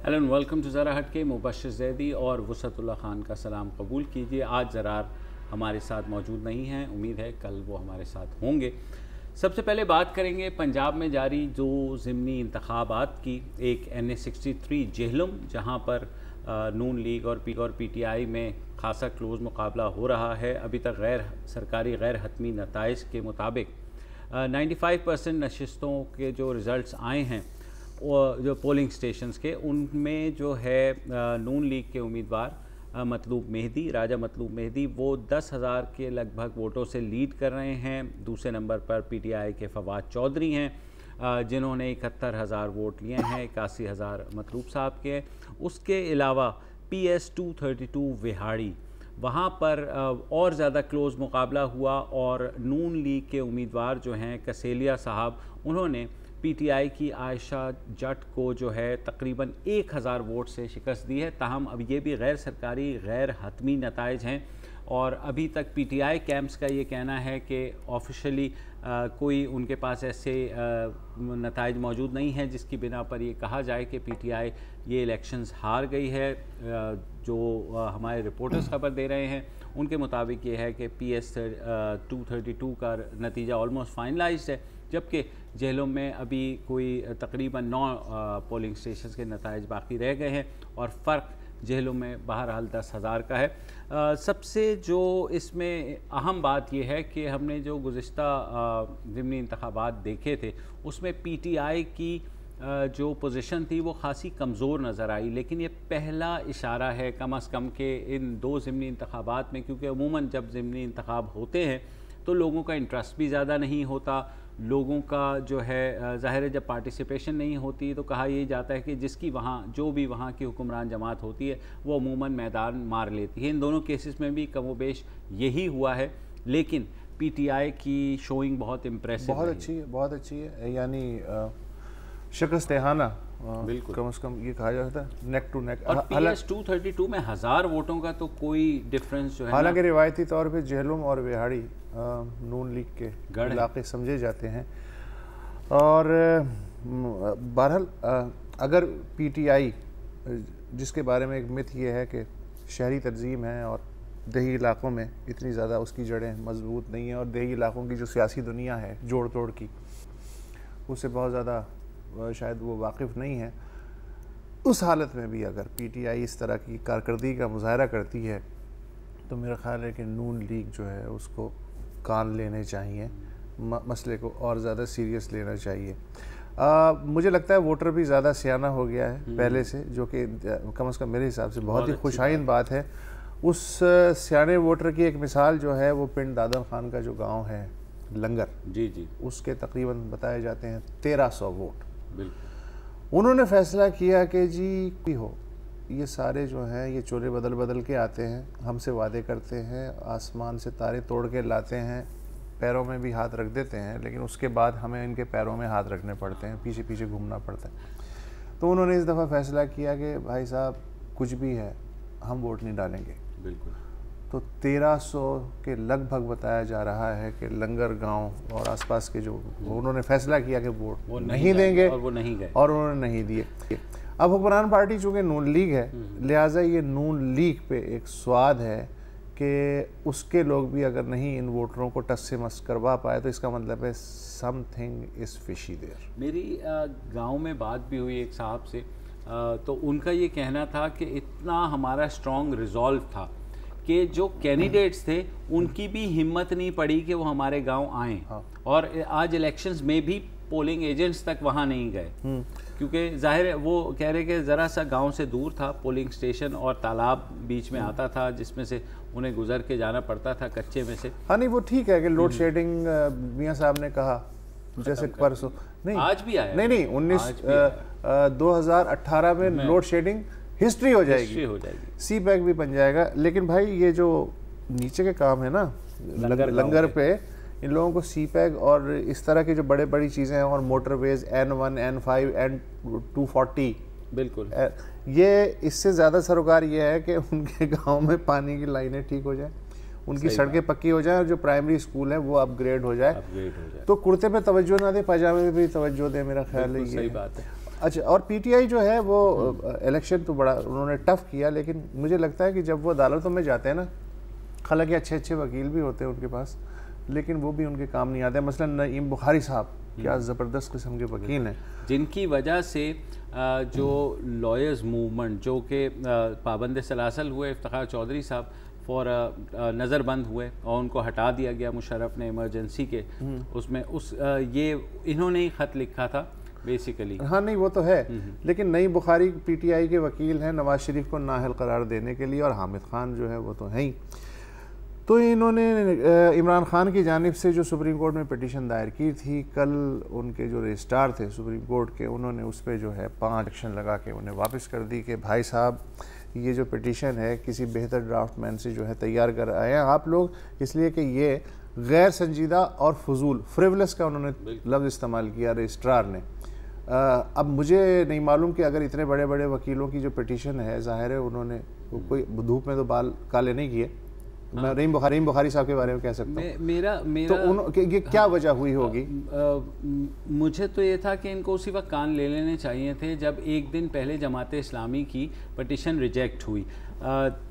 Hello welcome to ज़रा हट के। मुबशर ज़ैदी और वसअतुल्लाह ख़ान का सलाम कबूल कीजिए। आज ज़रार हमारे साथ मौजूद नहीं हैं, उम्मीद है कल वो हमारे साथ होंगे। सबसे पहले बात करेंगे पंजाब में जारी जो ज़िमनी इंतखाबात की। एक NA63 जेहलम जहां पर नून लीग और PTI में खासा क्लोज़ मुकाबला हो रहा है। अभी तक गैर सरकारी गैर हतमी नताइज के मुताबिक 95% नशिस्तों के जो रिज़ल्ट्स आए हैं जो पोलिंग स्टेशंस के, उनमें जो है नून लीग के उम्मीदवार मतलूब मेहदी, राजा मतलूब मेहदी, वो 10,000 के लगभग वोटों से लीड कर रहे हैं। दूसरे नंबर पर PTI के फवाद चौधरी हैं जिन्होंने 71,000 वोट लिए हैं, 81,000 मतलूब साहब के। उसके अलावा PS 232 विहाड़ी, वहाँ पर और ज़्यादा क्लोज़ मुकाबला हुआ और नून लीग के उम्मीदवार जो हैं कसेलिया साहब, उन्होंने PTI की आयशा जट को जो है तकरीबन 1,000 वोट से शिकस्त दी है। ताहम अब ये भी गैर सरकारी गैर हतमी नताइज हैं और अभी तक PTI कैंप्स का ये कहना है कि ऑफिशियली कोई उनके पास ऐसे नताइज मौजूद नहीं हैं जिसकी बिना पर ये कहा जाए कि PTI ये इलेक्शंस हार गई है। जो हमारे रिपोर्टर्स खबर दे रहे हैं उनके मुताबिक ये है कि PS 232 का नतीजा ऑलमोस्ट फाइनलाइज्ड है, जबकि जेलों में अभी कोई तकरीबन 9 पोलिंग स्टेशन के नताइज बाकी रह गए हैं और फ़र्क जेलों में बहरहाल 10,000 का है। सबसे जो इसमें अहम बात यह है कि हमने जो गुज़िश्ता ज़िमनी इंतखाबात देखे थे उसमें PTI की जो पोजीशन थी वो खासी कमज़ोर नज़र आई, लेकिन ये पहला इशारा है कम अज़ कम के इन दो ज़िमनी इंतखाबात में, क्योंकि अमूमन जब ज़िमनी इंतखाब होते हैं तो लोगों का इंटरेस्ट भी ज़्यादा नहीं होता, लोगों का जो है ज़ाहिर है जब पार्टिसिपेशन नहीं होती तो कहा यही जाता है कि जिसकी वहाँ जो भी वहाँ की हुक्मरान जमात होती है वो अमूमन मैदान मार लेती है। इन दोनों केसेस में भी कमोबेश यही हुआ है, लेकिन PTI की शोइंग बहुत इम्प्रेसिव, बहुत अच्छी है, बहुत अच्छी है। यानी शिकस्त-ए-खाना बिल्कुल कम से कम ये कहा जाता है नेक टू नेक। और PS 232 में 1000 वोटों का तो कोई डिफरेंस जो है, हालांकि रिवायती तौर पे जेहलम और विहाड़ी नून लीग के इलाके समझे जाते हैं और बहरहाल अगर PTI, जिसके बारे में एक मिथ ये है कि शहरी तंजीम है और देही इलाकों में इतनी ज़्यादा उसकी जड़ें मजबूत नहीं हैं और देही इलाकों की जो सियासी दुनिया है जोड़ तोड़ की, उससे बहुत ज़्यादा शायद वो वाकिफ़ नहीं है, उस हालत में भी अगर PTI इस तरह की कारकर्दगी का मुजाहरा करती है तो मेरा ख्याल है कि नून लीग जो है उसको कान लेने चाहिए, मसले को और ज़्यादा सीरियस लेना चाहिए। मुझे लगता है वोटर भी ज़्यादा सियाना हो गया है पहले से, जो कि कम अज़ कम मेरे हिसाब से बहुत ही खुशाइन बात है। उस सियाने वोटर की एक मिसाल जो है वो पिंड दादन खान का जो गांव है लंगर, जी, उसके तकरीबन बताए जाते हैं 1300 वोट। बिल्कुल उन्होंने फैसला किया कि जी भी हो, ये सारे जो हैं ये चोले बदल बदल के आते हैं, हमसे वादे करते हैं, आसमान से तारे तोड़ के लाते हैं, पैरों में भी हाथ रख देते हैं, लेकिन उसके बाद हमें इनके पैरों में हाथ रखने पड़ते हैं, पीछे पीछे घूमना पड़ता है। तो उन्होंने इस दफ़ा फैसला किया कि भाई साहब कुछ भी है हम वोट नहीं डालेंगे। बिल्कुल। तो 1300 के लगभग बताया जा रहा है कि लंगर गांव और आसपास के जो उन्होंने फैसला किया कि वोट वो नहीं देंगे और वो नहीं गए और उन्होंने नहीं दिए। अब हुक्मरान पार्टी चूँकि नून लीग है, लिहाजा ये नून लीग पे एक स्वाद है कि उसके लोग भी अगर नहीं इन वोटरों को टस से मस करवा पाए तो इसका मतलब है समथिंग इज़ फिशी देयर। मेरी गांव में बात भी हुई एक साहब से, तो उनका ये कहना था कि इतना हमारा स्ट्रॉन्ग रिजॉल्व था कि जो कैंडिडेट्स थे उनकी भी हिम्मत नहीं पड़ी कि वो हमारे गांव आएँ। हाँ। और आज इलेक्शंस में भी पोलिंग एजेंट्स तक वहाँ नहीं गए, क्योंकि जाहिर है वो कह रहे कि ज़रा सा गांव से दूर था पोलिंग स्टेशन और तालाब बीच में आता था जिसमें से उन्हें गुजर के जाना पड़ता था कच्चे में से। हाँ नहीं वो ठीक है कि लोड शेडिंग मियाँ साहब ने कहा जैसे परसों नहीं आज भी आया, नहीं 2018 में लोड शेडिंग हिस्ट्री हो जाएगी, CPEC भी बन जाएगा। लेकिन भाई ये जो नीचे के काम है ना लंगर पे, इन लोगों को CPEC और इस तरह की जो बड़ी चीज़ें हैं और मोटरवेज N1 N5 N240, बिल्कुल ये इससे ज़्यादा सरोकार ये है कि उनके गांव में पानी की लाइनें ठीक हो जाए, उनकी सड़कें पक्की हो जाए और जो प्राइमरी स्कूल है वो अपग्रेड हो जाए। तो कुर्ते पे तवज्जो ना दे, पैजामे पे भी तवज्जो दे, मेरा ख्याल है ये सही बात है। अच्छा, और पीटीआई जो है वो इलेक्शन तो बड़ा उन्होंने टफ किया, लेकिन मुझे लगता है कि जब वो अदालतों में जाते हैं ना, हालांकि अच्छे अच्छे वकील भी होते हैं उनके पास, लेकिन वो भी उनके काम नहीं आते। मसलन नईम बुखारी साहब क्या ज़बरदस्त किस्म के वकील हैं, जिनकी वजह से जो लॉयर्स मूवमेंट जो कि पाबंद सलासल हुए, इफ्तिखार चौधरी साहब फॉर नज़रबंद हुए और उनको हटा दिया गया मुशर्रफ ने इमरजेंसी के उसमें ये इन्होंने ही ख़त लिखा था बेसिकली। हाँ नहीं वो तो है, लेकिन नई बुखारी पीटीआई के वकील हैं नवाज शरीफ को नाअहल करार देने के लिए, और हामिद खान जो है वो तो है ही। तो इन्होंने इमरान खान की जानिब से जो सुप्रीम कोर्ट में पिटीशन दायर की थी, कल उनके जो रजिस्ट्रार थे सुप्रीम कोर्ट के, उन्होंने उस पर जो है 5 एक्शन लगा के उन्हें वापस कर दी कि भाई साहब ये जो पिटीशन है किसी बेहतर ड्राफ्टमैन से जो है तैयार कर आए हैं आप लोग, इसलिए कि ये गैर संजीदा और फजूल फ्रिवलेस का उन्होंने लफ्ज़ इस्तेमाल किया रजिस्ट्रार ने। अब मुझे नहीं मालूम कि अगर इतने बड़े बड़े वकीलों की जो पिटीशन है, ज़ाहिर है उन्होंने कोई धूप में तो बाल काले नहीं किए। मैं रहीम बुखारी साहब के बारे में कह सकता हूँ। मेरा तो ये क्या वजह हुई होगी? मुझे तो ये था कि इनको उसी वक्त कान ले लेने चाहिए थे जब एक दिन पहले जमात इस्लामी की पिटीशन रिजेक्ट हुई।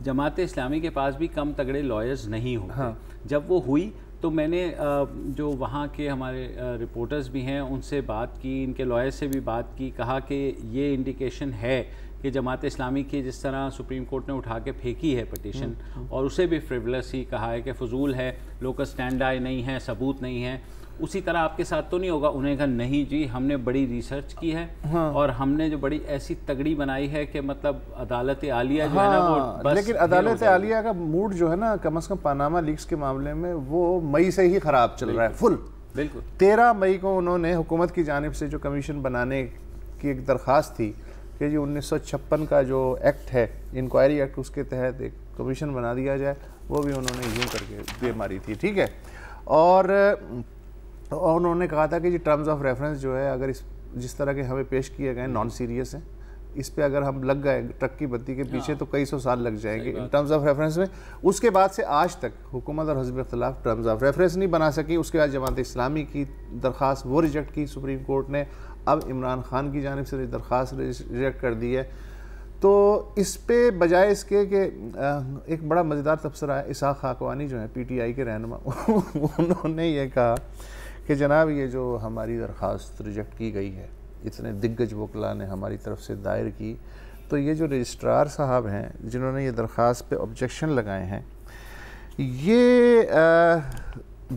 जमात इस्लामी के पास भी कम तगड़े लॉयर्स नहीं होते। हाँ। जब वो हुई तो मैंने जो वहाँ के हमारे रिपोर्टर्स भी हैं उनसे बात की, इनके लॉयर से भी बात की, कहा कि ये इंडिकेशन है कि जमात इस्लामी की जिस तरह सुप्रीम कोर्ट ने उठा के फेंकी है पिटीशन और उसे भी फ्रिवलेस ही कहा है कि फजूल है, लोकल स्टैंडर्ड नहीं है, सबूत नहीं है, उसी तरह आपके साथ तो नहीं होगा। उन्हें कहा नहीं जी, हमने बड़ी रिसर्च की है। हाँ। और हमने जो बड़ी ऐसी तगड़ी बनाई है कि मतलब अदालत आलिया जो है ना वो बस, लेकिन अदालत आलिया का मूड जो है ना कम से कम पनामा लीक्स के मामले में वो मई से ही ख़राब चल रहा है फुल। बिल्कुल 13 मई को उन्होंने हुकूमत की जानिब से जो कमीशन बनाने की एक दरख्वास्त थी कि जी 1956 का जो एक्ट है, इंक्वायरी एक्ट, उसके तहत एक कमीशन बना दिया जाए, वो भी उन्होंने यूँ करके दे मारी थी। ठीक है, और उन्होंने कहा था कि जी टर्म्स ऑफ रेफरेंस जो है अगर जिस तरह के हमें पेश किए गए नॉन सीरियस हैं, इस पे अगर हम लग गए ट्रक की बत्ती के पीछे तो कई 100 साल लग जाएंगे इन टर्म्स ऑफ रेफरेंस में। उसके बाद से आज तक हुकूमत और हिज़्ब इख्तिलाफ टर्म्स ऑफ रेफरेंस नहीं बना सकी। उसके बाद जमात इस्लामी की दरख्वास्त वो रिजेक्ट की सुप्रीम कोर्ट ने, अब इमरान खान की जानिब से दरख्वास्त रिजेक्ट कर दी है। तो इस पे बजाय इसके कि एक बड़ा मज़ेदार तबसरा है, इसाक खाकवानी जो है पीटीआई के रहनुमा उन्होंने ये कहा कि जनाब ये जो हमारी दरख्वास्त रिजेक्ट की गई है, इतने दिग्गज वकला ने हमारी तरफ से दायर की, तो ये जो रजिस्ट्रार साहब हैं जिन्होंने ये दरख्वास्त पे ऑब्जेक्शन लगाए हैं, ये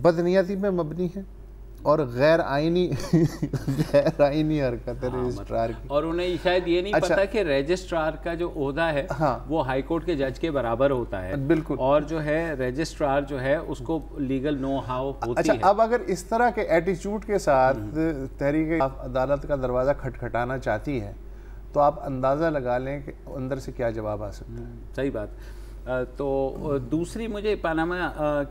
बदनीयती में मबनी है और गैर आइनी हरकत है रजिस्ट्रार की। और उन्हें शायद ये नहीं पता कि रजिस्ट्रार का जो ओहदा है वो हाई कोर्ट के जज के बराबर होता है। बिल्कुल। और जो है रजिस्ट्रार जो है उसको लीगल नो हाउ होती है। अब अगर इस तरह के एटीट्यूड के साथ तहरीक अदालत का दरवाज़ा खटखटाना चाहती है तो आप अंदाज़ा लगा लें कि अंदर से क्या जवाब आ सकता है। सही बात। तो दूसरी मुझे पनामा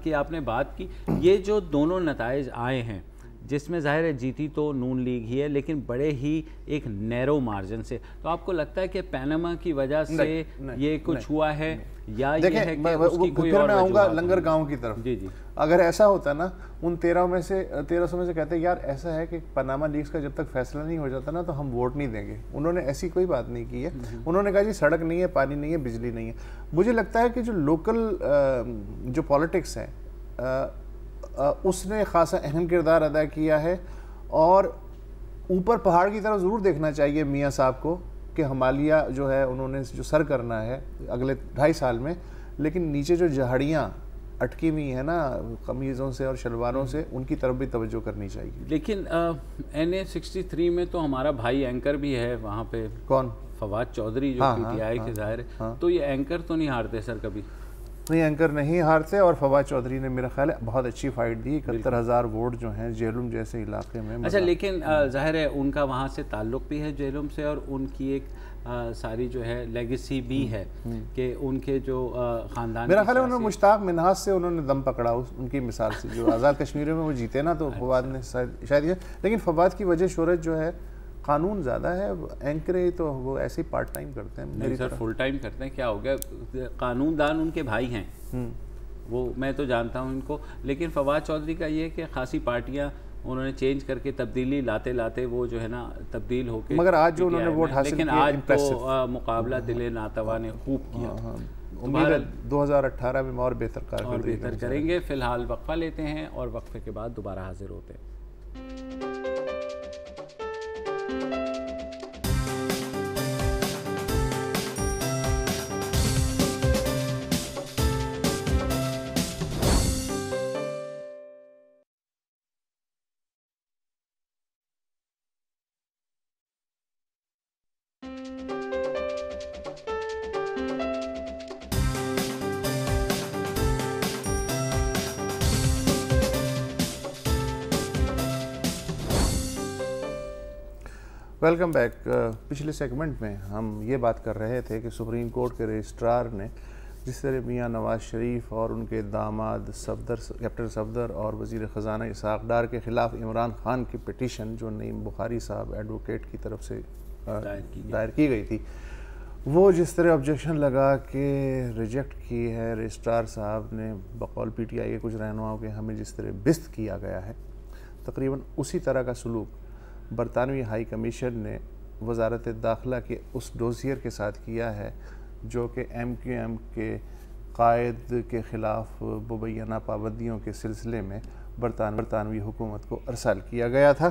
की आपने बात की, ये जो दोनों नताइज आए हैं जिसमें ज़ाहिर है जीती तो नून लीग ही है, लेकिन बड़े ही एक नैरो मार्जिन से, तो आपको लगता है कि पनामा की वजह से ये कुछ हुआ है या ये है कि उसकी कोई और मैं आऊँगा लंगर गांव की तरफ। जी जी, अगर ऐसा होता ना, उन 1300 में से कहते यार ऐसा है कि पनामा लीग्स का जब तक फैसला नहीं हो जाता ना तो हम वोट नहीं देंगे। उन्होंने ऐसी कोई बात नहीं की है। उन्होंने कहा जी सड़क नहीं है, पानी नहीं है, बिजली नहीं है। मुझे लगता है कि जो लोकल जो पॉलिटिक्स है उसने खासा अहम किरदार अदा किया है। और ऊपर पहाड़ की तरफ ज़रूर देखना चाहिए मियाँ साहब को कि हिमालय जो है उन्होंने जो सर करना है अगले 2.5 साल में, लेकिन नीचे जो झाड़ियाँ अटकी हुई है ना कमीज़ों से और शलवारों से, उनकी तरफ भी तवज्जो करनी चाहिए। लेकिन NA63 में तो हमारा भाई एंकर भी है वहाँ पे। कौन? फवाद चौधरी जो PTI के ज़ाहिर है। तो ये एंकर तो नहीं हारते सर कभी? नहीं, एंकर नहीं हारते। और फवाद चौधरी ने मेरा ख्याल है बहुत अच्छी फाइट दी। 71,000 वोट जो हैं जेहलम जैसे इलाके में। अच्छा, लेकिन ज़ाहिर है उनका वहाँ से ताल्लुक़ भी है जेहलम से, और उनकी एक सारी जो है लेगेसी भी है कि उनके जो ख़ानदान, मेरा ख्याल है उन्होंने मुश्ताक मिन्हाज से उन्होंने दम पकड़ा उनकी मिसाल से, जो आज़ाद कश्मीर में वो जीते ना, तो फवाद ने शायद। लेकिन फवाद की वजह शोहरत जो है, कानून ज़्यादा है, एंकरे तो वो ऐसे ही पार्ट टाइम करते हैं। नहीं सर, फुल टाइम करते हैं। क्या हो गया, कानूनदान उनके भाई हैं, वो मैं तो जानता हूँ इनको। लेकिन फवाद चौधरी का ये कि खासी पार्टियाँ उन्होंने चेंज करके तब्दीली लाते लाते वो जो है ना तब्दील होके, मगर आज जो उन्होंने वोट हासिल लेकिन आज तो मुकाबला दिले नातवा ने खूब किया। उम्मीद है 2018 में और बेहतर करेंगे। फिलहाल वक्फा लेते हैं और वक्फे के बाद दोबारा हाजिर होते हैं। Welcome back. पिछले सेगमेंट में हम ये बात कर रहे थे कि सुप्रीम कोर्ट के रजिस्ट्रार ने जिस तरह मियां नवाज शरीफ और उनके दामाद कैप्टन सफदर और वज़ीर ख़जाना इसहाक़ डार के ख़िलाफ़ इमरान ख़ान की पिटीशन जो नईम बुखारी साहब एडवोकेट की तरफ से दायर की गई थी, वो जिस तरह ऑब्जेक्शन लगा के रिजेक्ट की है रजिस्ट्रार साहब ने बकौल PTI के कुछ रहनुमाओं के, हमें जिस तरह बिस्त किया गया है, तकरीबन उसी तरह का सलूक बरतानवी हाई कमीशन ने वजारत दाखिला के उस डोसियर के साथ किया है जो कि MQM के कायद के ख़िलाफ़ मुबैना पाबंदियों के सिलसिले में बरतानवी हुकूमत को अरसाल किया गया था।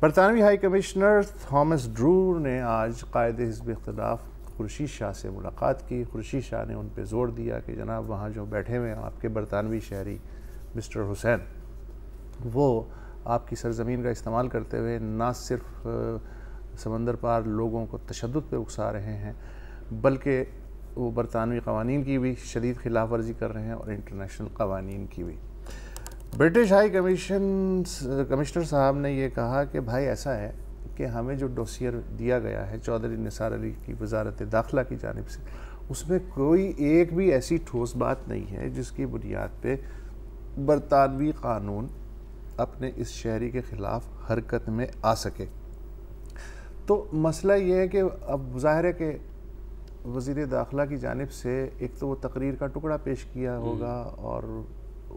बरतानवी हाई कमिश्नर थॉमस ड्रू ने आज कायद हिज़्ब इख्तिलाफ खुर्शीद शाह से मुलाकात की। खुर्शीद शाह ने उन पर ज़ोर दिया कि जनाब वहाँ जो बैठे हुए हैं आपके बरतानवी शहरी मिस्टर हुसैन, वो आपकी सरज़मीन का इस्तेमाल करते हुए ना सिर्फ समंदर पार लोगों को तशद्दुद पे उकसा रहे हैं, बल्कि वो बरतानवी क़वानीन की भी शदीद खिलाफ वर्जी कर रहे हैं और इंटरनेशनल क़वानीन की भी। ब्रिटिश हाई कमिश्नर साहब ने ये कहा कि भाई ऐसा है कि हमें जो डोसियर दिया गया है चौधरी निसार अली की वजारत दाखिला की जानिब से, उसमें कोई एक भी ऐसी ठोस बात नहीं है जिसकी बुनियाद पे बरतानवी कानून अपने इस शहरी के ख़िलाफ़ हरकत में आ सके। तो मसला ये है कि अब ज़ाहिर है कि वज़ीर दाखिला की जानिब से एक तो वो तकरीर का टुकड़ा पेश किया होगा और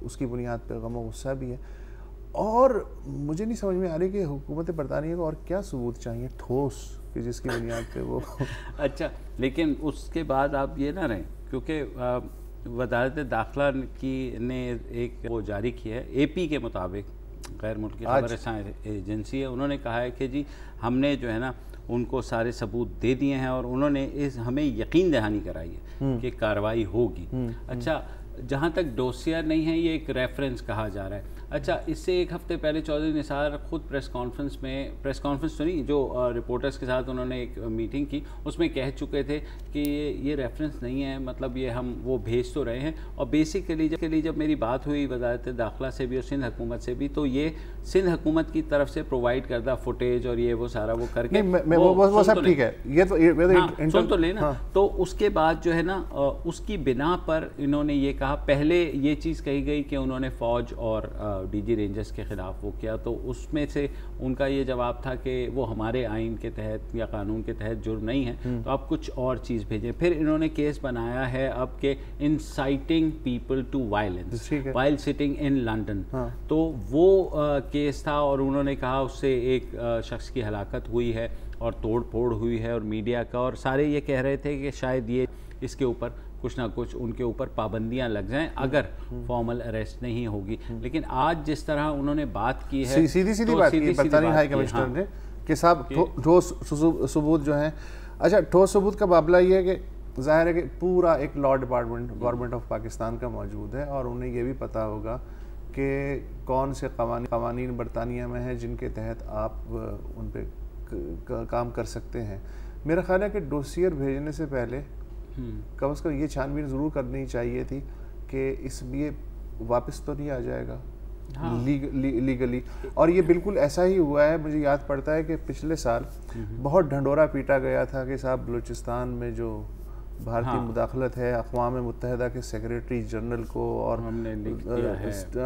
उसकी बुनियाद पर गम और गुस्सा भी है, और मुझे नहीं समझ में आ रही कि हुकूमत बरतानिया को और क्या सबूत चाहिए ठोस कि जिसकी बुनियाद पे वो अच्छा, लेकिन उसके बाद आप ये ना रहें, क्योंकि वज़ारत दाखिला की ने एक वो जारी की है AP के मुताबिक, गैर मुल्की खबरसां एजेंसी है, उन्होंने कहा है कि जी हमने जो है ना उनको सारे सबूत दे दिए हैं और उन्होंने हमें यकीन दहानी कराई है कि कार्रवाई होगी। अच्छा, जहाँ तक डोसियर नहीं है, ये एक रेफरेंस कहा जा रहा है। अच्छा, इससे एक हफ़्ते पहले चौधरी निसार खुद प्रेस कॉन्फ्रेंस तो नहीं, जो रिपोर्टर्स के साथ उन्होंने एक मीटिंग की, उसमें कह चुके थे कि ये रेफरेंस नहीं है, मतलब ये हम वो भेज तो रहे हैं। और बेसिकली जब मेरी बात हुई वजारत दाखिला से भी और सिंध हुकूमत से भी, तो ये सिंध हुकूमत की तरफ से प्रोवाइड करदा फुटेज और ये वो सारा वो करके वो सब ठीक है, ये तो सुन तो लेना। तो उसके बाद जो है ना उसकी बिना पर इन्होंने ये कहा, पहले ये चीज़ कही गई कि उन्होंने फ़ौज और DG रेंजर्स के ख़िलाफ़ वो किया, तो उसमें से उनका ये जवाब था कि वो हमारे आइन के तहत या कानून के तहत जुर्म नहीं है, तो आप कुछ और चीज़ भेजें। फिर इन्होंने केस बनाया है अब के inciting people to violence while sitting in London, तो वो केस था और उन्होंने कहा उससे एक शख्स की हलाकत हुई है और तोड़ फोड़ हुई है और मीडिया का, और सारे ये कह रहे थे कि शायद ये इसके ऊपर कुछ ना कुछ उनके ऊपर पाबंदियां लग जाएं अगर फॉर्मल अरेस्ट नहीं होगी। लेकिन आज जिस तरह उन्होंने बात की है, सीधी बात की बरतानी हाई कमिश्नर ने कि साहब ठोस सबूत जो हैं। अच्छा, ठोस सबूत का मामला ये है कि ज़ाहिर है कि पूरा एक law department government of Pakistan का मौजूद है और उन्हें ये भी पता होगा कि कौन से कवानीन बरतानिया में हैं जिनके तहत आप उन पर काम कर सकते हैं। मेरा ख्याल है कि डोसियर भेजने से पहले कम से कम ये छानबीन ज़रूर करनी चाहिए थी कि इसमें ये वापस तो नहीं आ जाएगा लीगली। और ये बिल्कुल ऐसा ही हुआ है। मुझे याद पड़ता है कि पिछले साल बहुत ढंडोरा पीटा गया था कि साहब बलूचिस्तान में जो भारतीय मुदाखलत है, अक़वाम मुत्तहिदा के सेक्रेटरी जनरल को और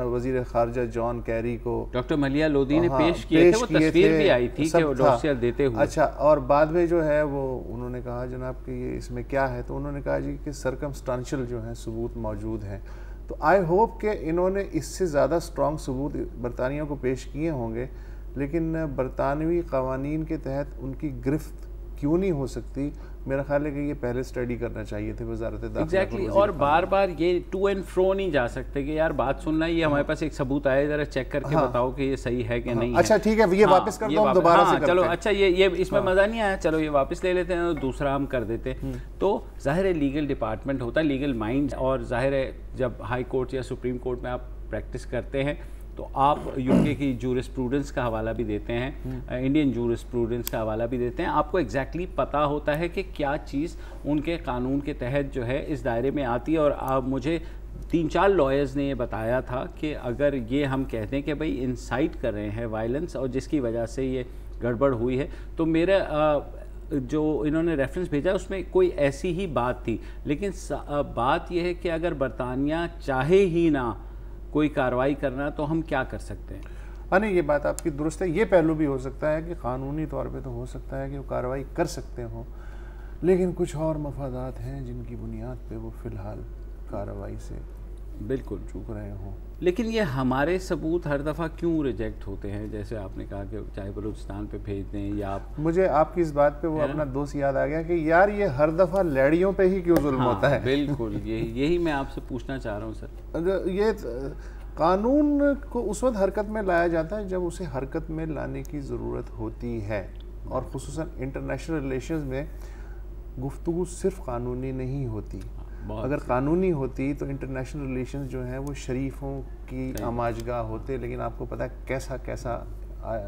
वज़ीर ख़ारजा जॉन कैरी को डॉक्टर मलिया लोदी ने पेश किए थे, वो तस्वीर भी आई थी कि वो डोसियर देते हुए। अच्छा, और बाद में जो है वो उन्होंने कहा जनाब कि ये इसमें क्या है, तो उन्होंने कहा जी कि सरकमस्टांशियल जो है सबूत मौजूद हैं। तो आई होप कि इन्होंने इससे ज़्यादा स्ट्रॉन्ग सबूत बरतानिया को पेश किए होंगे, लेकिन बरतानवी कवानीन के तहत उनकी गिरफ्त क्यों नहीं हो सकती, मेरा ख्याल है कि ये पहले स्टडी करना चाहिए थे वजारत दाखिला। एग्जैक्टली और बार बार ये टू एंड फ्रो नहीं जा सकते कि यार बात सुनना, ये हमारे पास एक सबूत आया, जरा चेक करके बताओ कि ये सही है कि नहीं अच्छा ठीक है, ये वापस कर दो, हम दोबारा से चलो अच्छा ये इसमें मज़ा नहीं आया, चलो ये वापस ले लेते हैं और दूसरा हम कर देते हैं। तो जाहिर है लीगल डिपार्टमेंट होता है, लीगल माइंड, और जाहिर है जब हाई कोर्ट या सुप्रीम कोर्ट में आप प्रैक्टिस करते हैं तो आप यूके की जूरिस्प्रूडेंस का हवाला भी देते हैं, इंडियन जूरिस्प्रूडेंस का हवाला भी देते हैं, आपको एग्जैक्टली पता होता है कि क्या चीज़ उनके कानून के तहत जो है इस दायरे में आती है। और आप मुझे 3-4 लॉयर्स ने ये बताया था कि अगर ये हम कहते हैं कि भाई इंसाइट कर रहे हैं वायलेंस और जिसकी वजह से ये गड़बड़ हुई है, तो मेरा जो इन्होंने रेफरेंस भेजा उसमें कोई ऐसी ही बात थी। लेकिन बात यह है कि अगर बरतानिया चाहे ही ना कोई कार्रवाई करना तो हम क्या कर सकते हैं? हाँ नहीं, ये बात आपकी दुरुस्त है। ये पहलू भी हो सकता है कि कानूनी तौर पे तो हो सकता है कि वो कार्रवाई कर सकते हो, लेकिन कुछ और मफादात हैं जिनकी बुनियाद पे वो फ़िलहाल कार्रवाई से बिल्कुल चूक रहे हों। लेकिन ये हमारे सबूत हर दफ़ा क्यों रिजेक्ट होते हैं? जैसे आपने कहा कि चाहे बलूचिस्तान पे भेज दें या आप, मुझे आपकी इस बात पे वो अपना दोस्त याद आ गया कि यार ये हर दफ़ा लड़ियों पे ही क्यों जुल्म होता है। बिल्कुल यही मैं आपसे पूछना चाह रहा हूँ सर। ये कानून को उस वक्त हरकत में लाया जाता है जब उसे हरकत में लाने की ज़रूरत होती है, और ख़ुसूसन इंटरनेशनल रिलेशंस में गुफ्तगू सिर्फ कानूनी नहीं होती। अगर कानूनी होती तो इंटरनेशनल रिलेशंस जो हैं वो शरीफों की आमाजगाह होते, लेकिन आपको पता है कैसा कैसा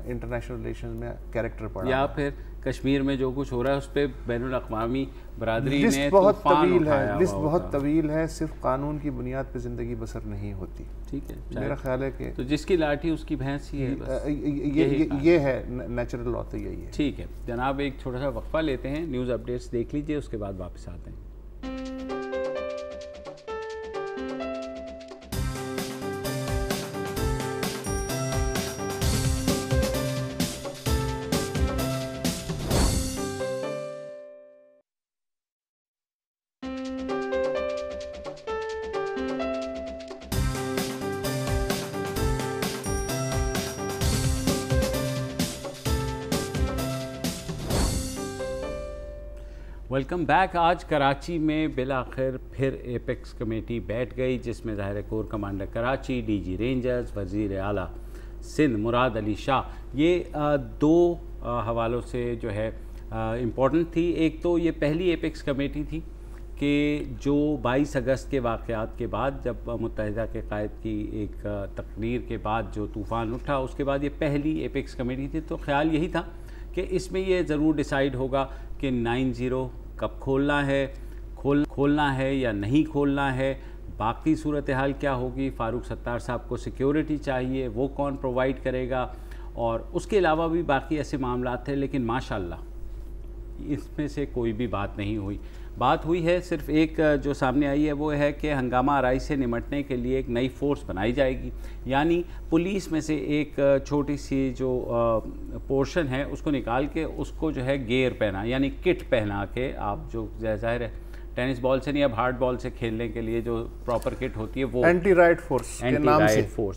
इंटरनेशनल रिलेशंस में कैरेक्टर पड़ा, या फिर कश्मीर में जो कुछ हो रहा है उस पर बैनुल अक़वामी बरादरी ने बहुत तवील है, लिस्ट बहुत तवील है, सिर्फ कानून की बुनियाद पर ज़िंदगी बसर नहीं होती। ठीक है, मेरा ख्याल है कि तो जिसकी लाठी उसकी भैंस ही है बस। ये है नेचुरल लॉ, तो यही है। ठीक है जनाब, एक छोटा सा वक्फा लेते हैं, न्यूज़ अपडेट्स देख लीजिए, उसके बाद वापस आते हैं। Welcome back. आज कराची में बिलाखिर फिर एपेक्स कमेटी बैठ गई, जिसमें ज़ाहिर core commander Karachi, DG rangers, वज़ीर आला सिंध मुराद अली शाह, ये दो हवालों से जो है इम्पॉर्टेंट थी। एक तो ये पहली एपेक्स कमेटी थी कि जो 22 अगस्त के वाक़यात के बाद, जब मुत्तहिदा के कायद की एक तकरीर के बाद जो तूफ़ान उठा, उसके बाद ये पहली एपेक्स कमेटी थी। तो ख्याल यही था कि इसमें ये ज़रूर डिसाइड होगा कि 9-0 कब खोलना है या नहीं खोलना है, बाकी सूरत हाल क्या होगी, फ़ारूक सत्तार साहब को सिक्योरिटी चाहिए, वो कौन प्रोवाइड करेगा, और उसके अलावा भी बाकी ऐसे मामला थे। लेकिन माशाल्लाह इसमें से कोई भी बात नहीं हुई। बात हुई है सिर्फ एक जो सामने आई है वो है कि हंगामा आराई से निमटने के लिए एक नई फ़ोर्स बनाई जाएगी, यानी पुलिस में से एक छोटी सी जो पोर्शन है उसको निकाल के उसको जो है गेयर पहना, यानी किट पहना के, आप जो ज़ाहिर है टेनिस बॉल से नहीं, अब हार्ड बॉल से खेलने के लिए जो प्रॉपर किट होती है वो एंटी राइट फोर्स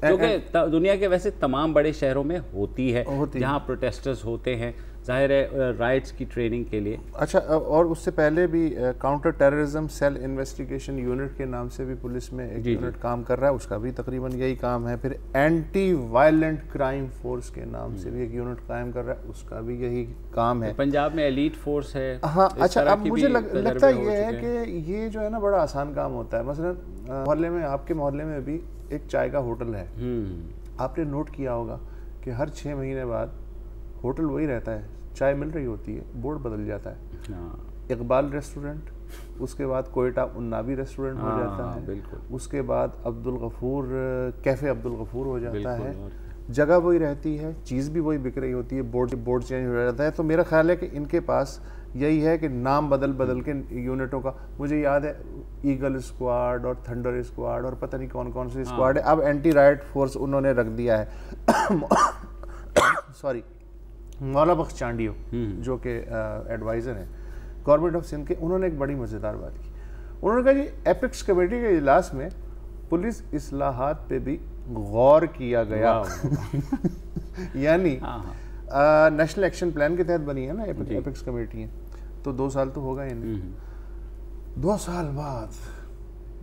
जो कि दुनिया के वैसे तमाम बड़े शहरों में होती है जहाँ प्रोटेस्टर्स होते हैं, ज़ाहिर है राइट्स की ट्रेनिंग के लिए। अच्छा, और उससे पहले भी counter terrorism cell investigation unit के नाम से भी पुलिस में एक यूनिट काम कर रहा है, उसका भी तकरीबन यही काम है। फिर एंटी वायलेंट क्राइम फोर्स के नाम से भी एक यूनिट कायम कर रहा है, उसका भी यही काम है। पंजाब में एलीट फोर्स है। हाँ अच्छा, अब मुझे लगता ये है कि ये जो है ना बड़ा आसान काम होता है। मसलन मोहल्ले में, आपके मोहल्ले में भी एक चाय का होटल है, आपने नोट किया होगा कि हर 6 महीने बाद होटल वही रहता है, चाय मिल रही होती है, बोर्ड बदल जाता है। इकबाल रेस्टोरेंट, उसके बाद कोयटा उन्नावी रेस्टोरेंट हो जाता है, उसके बाद अब्दुल गफूर कैफ़े अब्दुल गफूर हो जाता है, जगह वही रहती है, चीज़ भी वही बिक रही होती है, बोर्ड चेंज हो जाता है। तो मेरा ख्याल है कि इनके पास यही है कि नाम बदल के यूनिटों का, मुझे याद है ईगल स्क्वाड और थंडर स्क्वाड और पता नहीं कौन कौन से स्क्वाड है, अब एंटी राइट फोर्स उन्होंने रख दिया है। सॉरी, मौला बख्श चांडियो जो कि एडवाइज़र हैं गवर्नमेंट ऑफ सिंध के, उन्होंने एक बड़ी मज़ेदार बात की। उन्होंने कहा कि एपेक्स कमेटी के इजलास में पुलिस इस्लाहात पे भी गौर किया गया। यानी नेशनल एक्शन प्लान के तहत बनी है ना एपेक्स कमेटियाँ, तो 2 साल तो होगा ही नहीं। 2 साल बाद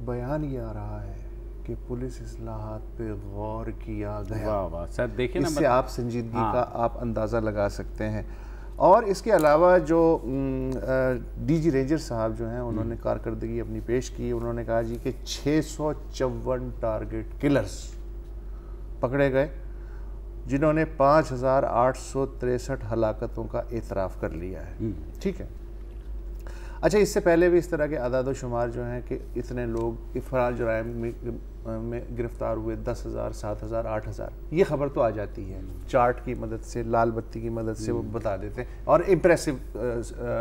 बयान ये आ रहा है कि पुलिस इस्लाहात पे गौर किया गया। वाह वाह सर, देखिए ना, इससे आप संजीदगी का आप अंदाज़ा लगा सकते हैं। और इसके अलावा जो डीजी रेंजर साहब जो हैं उन्होंने कारकर्दगी अपनी पेश की। उन्होंने कहा जी कि 654 टारगेट किलर्स पकड़े गए जिन्होंने 5863 हलाकतों का एतराफ़ कर लिया है। ठीक है, अच्छा, इससे पहले भी इस तरह के अदाद शुमार जो हैं कि इतने लोग इफराज जुराइम में गिरफ्तार हुए, 10,000, 7,000, 8,000, ये खबर तो आ जाती है चार्ट की मदद से, लाल बत्ती की मदद से वो बता देते हैं और इम्प्रेसिव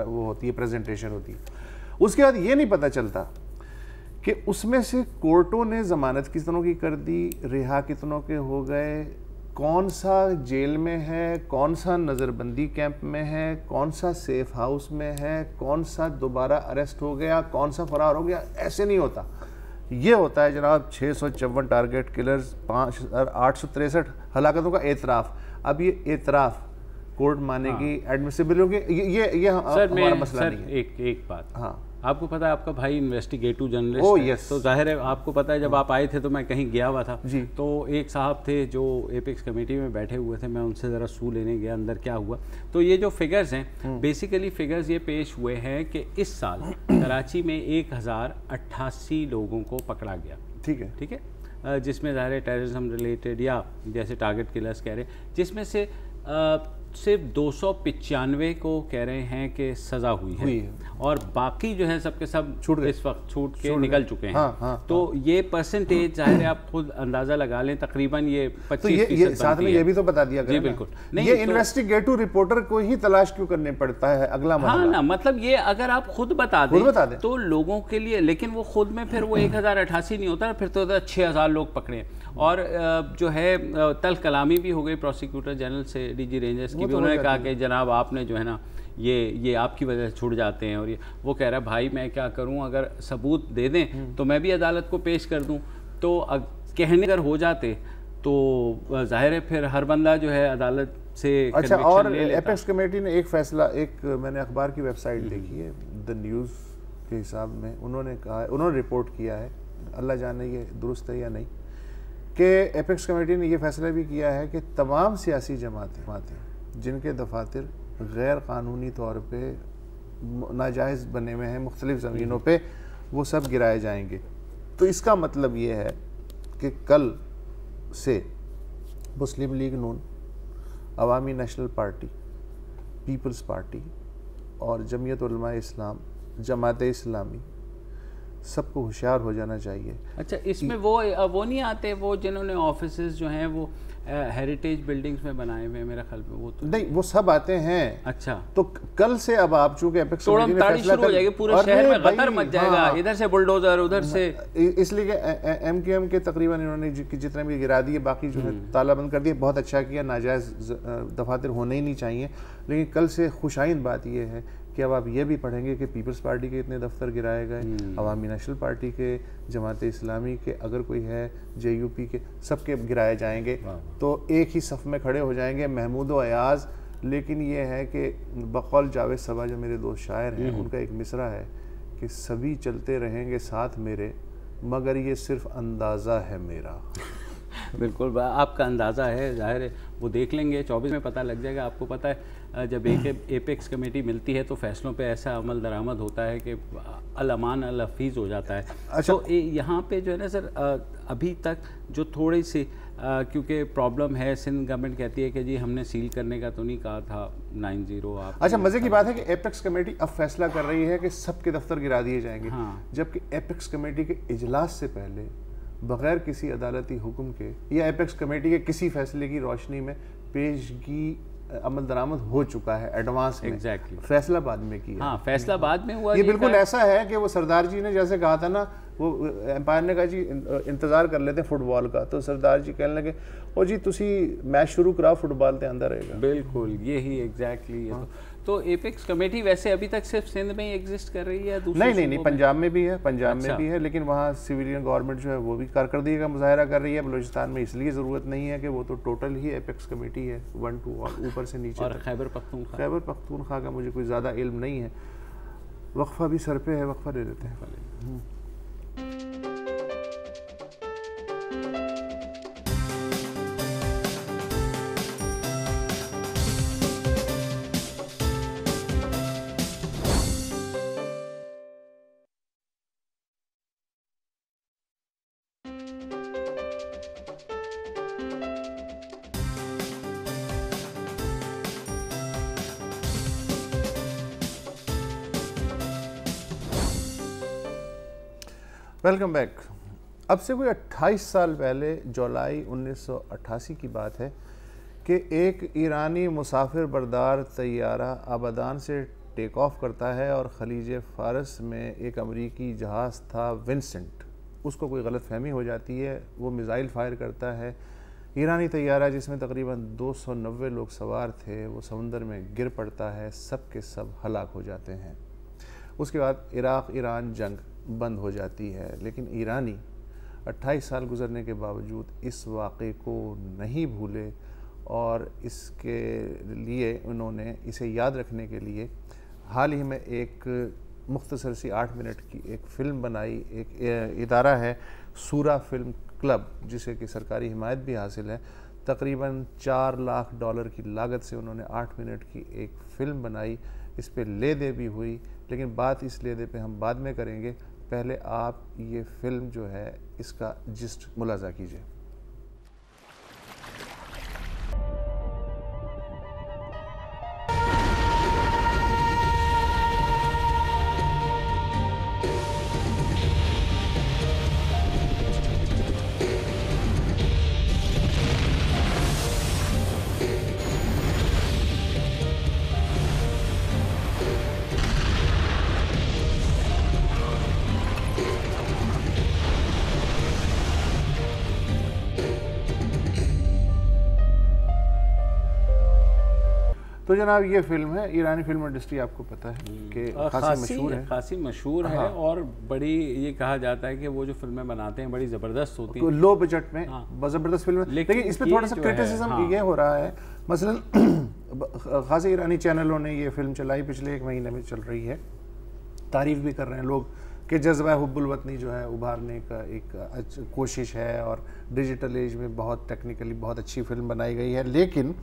वो होती है, प्रेजेंटेशन होती है। उसके बाद ये नहीं पता चलता कि उसमें से कोर्टों ने ज़मानत कितनों की कर दी, रिहा कितनों के हो गए, कौन सा जेल में है, कौन सा नज़रबंदी कैंप में है, कौन सा सेफ हाउस में है, कौन सा दोबारा अरेस्ट हो गया, कौन सा फरार हो गया। ऐसे नहीं होता। ये होता है जनाब 654 टारगेट किलर्स, 5863 हलाकतों का एतराफ़। अब ये एतराफ़ कोर्ट मानेगी, एडमिसिबल होगी, ये हमारा मसला नहीं है। एक बात, हाँ, आपको पता है आपका भाई इन्वेस्टिगेटिव जर्नलिस्ट है, यस, तो जाहिर है आपको पता है जब आप आए थे तो मैं कहीं गया हुआ था जी। तो एक साहब थे जो एपेक्स कमेटी में बैठे हुए थे, मैं उनसे ज़रा सू लेने गया अंदर क्या हुआ। तो ये जो फिगर्स हैं, बेसिकली फिगर्स ये पेश हुए हैं कि इस साल कराची में 1088 लोगों को पकड़ा गया। ठीक है, ठीक है, जिसमें ज़ाहिर है टेररिज्म रिलेटेड या जैसे टारगेट किलर्स कह रहे हैं, जिसमें से सिर्फ 295 को कह रहे हैं कि सज़ा हुई है और बाकी जो है सबके सब इस वक्त छूट के निकल चुके हैं। हाँ, तो ये परसेंटेज जाहिर है आप खुद अंदाज़ा लगा लें, तकरीबन ये 25% साथ में ये भी तो बता दिया जी बिल्कुल नहीं, ये इन्वेस्टिगेटिव रिपोर्टर को ही तलाश क्यों करने पड़ता है अगला मसला। हाँ ना, मतलब ये अगर आप खुद बता दें तो लोगों के लिए, लेकिन वो खुद में फिर वो 1088 नहीं होता, फिर तो 6000 लोग पकड़े। और जो है तल कलामी भी हो गई प्रोसिक्यूटर जनरल से, डीजी रेंजर्स की भी, उन्होंने कहा कि जनाब आपने जो है ना ये आपकी वजह से छूट जाते हैं। और ये वो कह रहा है भाई मैं क्या करूं, अगर सबूत दे दें तो मैं भी अदालत को पेश कर दूं। तो कहने अगर हो जाते तो जाहिर है फिर हर बंदा जो है अदालत से। अच्छा, और एपेक्स कमेटी ने एक फैसला, एक मैंने अखबार की वेबसाइट देखी है, द न्यूज़ के हिसाब में उन्होंने कहा है, उन्होंने रिपोर्ट किया है, अल्लाह जाने ये दुरुस्त है या नहीं, कि एपेक्स कमेटी ने यह फैसला भी किया है कि तमाम सियासी जमातें जिनके दफातर गैर कानूनी तौर पे नाजायज़ बने हुए हैं मुख्तलिफ ज़मीनों पे, वो सब गिराए जाएंगे। तो इसका मतलब ये है कि कल से मुस्लिम लीग नून, अवामी नेशनल पार्टी, पीपल्स पार्टी और जमीयत उलमा इस्लाम, जमात इस्लामी, सबको होशियार हो जाना चाहिए। अच्छा, इसमें वो नहीं आते, वो जिन्होंने ऑफिसेज जो हैं वो हेरिटेज बिल्डिंग्स में बनाए हुए हैं, मेरा ख्याल में वो तो नहीं, वो सब आते हैं। अच्छा, तो कल से अब आप चूंकि एपेक्स कमेटी ने फैसला शुरू हो जाएगी, पूरे शहर में गतर मच जाएगा, इधर से बुलडोजर उधर से, इसलिए एमकेएम के तकरीबन इन्होंने जितने भी गिरा दिए, बाकी जो है तालाबंद कर दिए, बहुत अच्छा किया, नाजायज़ दफातर होने ही नहीं चाहिए। लेकिन कल से खुशाइन बात यह है कि अब आप ये भी पढ़ेंगे कि पीपल्स पार्टी के इतने दफ्तर गिराए गए, अवामी नेशनल पार्टी के, जमात इस्लामी के, अगर कोई है जेयूपी के, सबके गिराए जाएंगे। तो एक ही सफ़ में खड़े हो जाएंगे महमूद व अयाज़। लेकिन ये है कि बकौल जावेद सबा जो मेरे दोस्त शायर हैं, उनका एक मिसरा है कि सभी चलते रहेंगे साथ मेरे, मगर ये सिर्फ अंदाज़ा है मेरा। बिल्कुल, आपका अंदाज़ा है, जाहिर है वो देख लेंगे, 24 में पता लग जाएगा। आपको पता है जब एपेक्स कमेटी मिलती है तो फैसलों पे ऐसा अमल दरामद होता है कि अल-अमान अल-हफीज़ हो जाता है। अच्छा, तो यहाँ पे जो है ना सर, अभी तक जो थोड़ी सी क्योंकि प्रॉब्लम है, सिंध गवर्नमेंट कहती है कि जी हमने सील करने का तो नहीं कहा था 90 आप। अच्छा, मज़े की बात है कि एपेक्स कमेटी अब फैसला कर रही है कि सबके दफ्तर गिरा दिए जाएंगे। हाँ। जबकि एपेक्स कमेटी के इजलास से पहले बग़ैर किसी अदालती हुक्म के या एपेक्स कमेटी के किसी फैसले की रोशनी में पेशगी अमल दरामद हो चुका है एडवांस में। एग्जैक्टली, फैसला बाद में किया। हाँ, फैसला बाद में हुआ। ये बिल्कुल ऐसा है कि वो सरदार जी ने जैसे कहा था ना, वो एम्पायर ने कहा जी इंतज़ार कर लेते हैं फुटबॉल का, तो सरदार जी कहने लगे ओ जी तुसी मैच शुरू कराओ, फुटबॉल के अंदर रहेगा। बिल्कुल यही एग्जैक्टली। तो एपेक्स कमेटी वैसे अभी तक सिर्फ सिंध में ही एग्जिस्ट कर रही है? नहीं, पंजाब में भी है, पंजाब में भी है, लेकिन वहाँ सिविलियन गवर्नमेंट जो है वो भी कारकर्दगी का मुजाहरा कर रही है। बलूचिस्तान में इसलिए ज़रूरत नहीं है कि वो तो टोटल ही एपेक्स कमेटी है 1 2 और ऊपर से नीचे। और खैबर पख्तूनख्वा का मुझे कोई ज़्यादा इल्म नहीं है। वक्फा भी सर पे है, वक्फा ले लेते हैं। Welcome back. अब से कोई 28 साल पहले जुलाई 1988 की बात है कि एक ईरानी मुसाफिर बरदार तैयारा आबादान से टेक ऑफ करता है और खलीज फ़ारस में एक अमरीकी जहाज़ था विंसेंट, उसको कोई गलत फहमी हो जाती है, वो मिज़ाइल फायर करता है। ईरानी तैयारा जिसमें तकरीबन 290 लोग सवार थे वो समुंदर में गिर पड़ता है, सब के सब हलाक हो जाते हैं। उसके बाद इराक़ ईरान जंग बंद हो जाती है, लेकिन ईरानी 28 साल गुजरने के बावजूद इस वाक़े को नहीं भूले और इसके लिए उन्होंने इसे याद रखने के लिए हाल ही में एक मुख्तसर सी 8 मिनट की एक फ़िल्म बनाई। एक इदारा है सूरा फिल्म क्लब, जिसे कि सरकारी हिमायत भी हासिल है। तकरीबन $4 लाख की लागत से उन्होंने 8 मिनट की एक फ़िल्म बनाई। इस पे ले दे भी हुई, लेकिन बात इस ले दे पे हम बाद में करेंगे। पहले आप ये फ़िल्म जो है इसका जिस्ट मुलाजा कीजिए। तो जनाब ये फिल्म है, ईरानी फिल्म इंडस्ट्री आपको पता है कि खासी मशहूर है और बड़ी ये कहा जाता है कि वो जो फिल्में बनाते हैं बड़ी ज़बरदस्त होती हैं, लो बजट में ज़बरदस्त फिल्म। लेकिन इस पर थोड़ा सा क्रिटिसिज्म ये हो रहा है, मसलन खासी ईरानी चैनलों ने ये फिल्म चलाई, पिछले 1 महीने में चल रही है, तारीफ़ भी कर रहे हैं लोग कि जज्बा हुब्बुल वतनी जो है उभारने का एक कोशिश है और डिजिटल एज में बहुत टेक्निकली बहुत अच्छी फिल्म बनाई गई है। लेकिन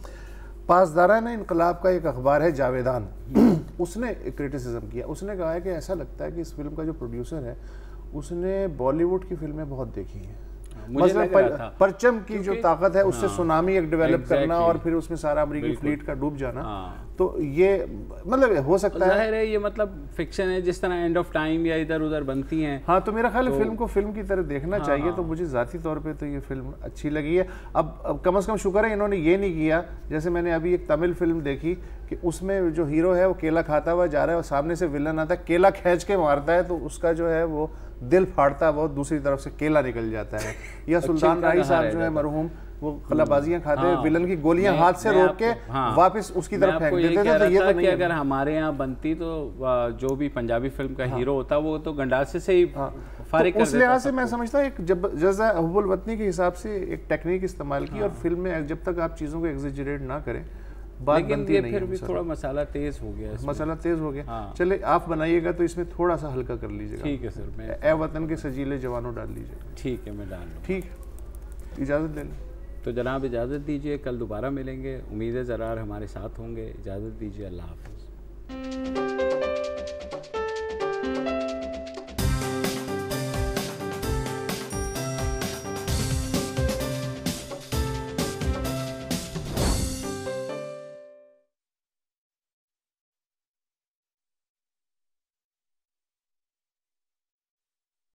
पासदारान इनकलाब का एक अखबार है जावेदान, उसने क्रिटिसिज्म किया। उसने कहा है कि ऐसा लगता है कि इस फिल्म का जो प्रोड्यूसर है उसने बॉलीवुड की फिल्में बहुत देखी हैं। मुझे लग रहा था परचम की जो ताकत है उससे सुनामी एक डेवलप करना और फिर उसमें सारा अमेरिकी फ्लीट का डूब जाना, तो ये मतलब हो सकता है ये मतलब फिक्शन है, जिस तरह एंड ऑफ टाइम या इधर उधर बनती हैं। हाँ, तो मेरा ख्याल है फिल्म को फिल्म की तरह देखना चाहिए। तो मुझे ज़ाती तौर पे तो ये फिल्म अच्छी लगी है। अब कम से कम शुक्र है इन्होंने ये नहीं किया, जैसे मैंने अभी एक तमिल फिल्म देखी कि उसमें जो हीरो है वो केला खाता हुआ जा रहा है और सामने से विलन आता है, केला खींच के मारता है, तो उसका जो है वो दिल फाड़ता है, वो दूसरी तरफ से केला निकल जाता है। या सुल्तान राही साहब जो है मरहूम, वो कलाबाजियां खाते हैं, विलन की गोलियां हाथ से रोक के वापस उसकी तरफ फेंक देते थे। तो ये तो नहीं, अगर हमारे यहाँ बनती तो जो भी पंजाबी फिल्म का हीरो होता वो तो गंडासे से ही फारिग कर देता। उस लिहाज से मैं समझता हूँ एक जज्बा हुब्बुल वतनी के हिसाब से एक टेक्निक इस्तेमाल की और फिल्म में जब तक आप चीज़ों को एग्जेजरेट ना करें बात बनती ये नहीं। फिर भी थोड़ा मसाला तेज हो गया, मसाला तेज हो गया। चले आप बनाइएगा तो इसमें थोड़ा सा हल्का कर लीजिएगा। ठीक है सर, मैं ए वतन के सजीले जवानों डाल लीजिएगा। ठीक है, मैं डाल लूँ। ठीक, इजाज़त ले लें। तो जनाब इजाज़त दीजिए, कल दोबारा मिलेंगे। उम्मीद है ज़रार हमारे साथ होंगे। इजाज़त दीजिए, अल्लाह हाफ़िज़।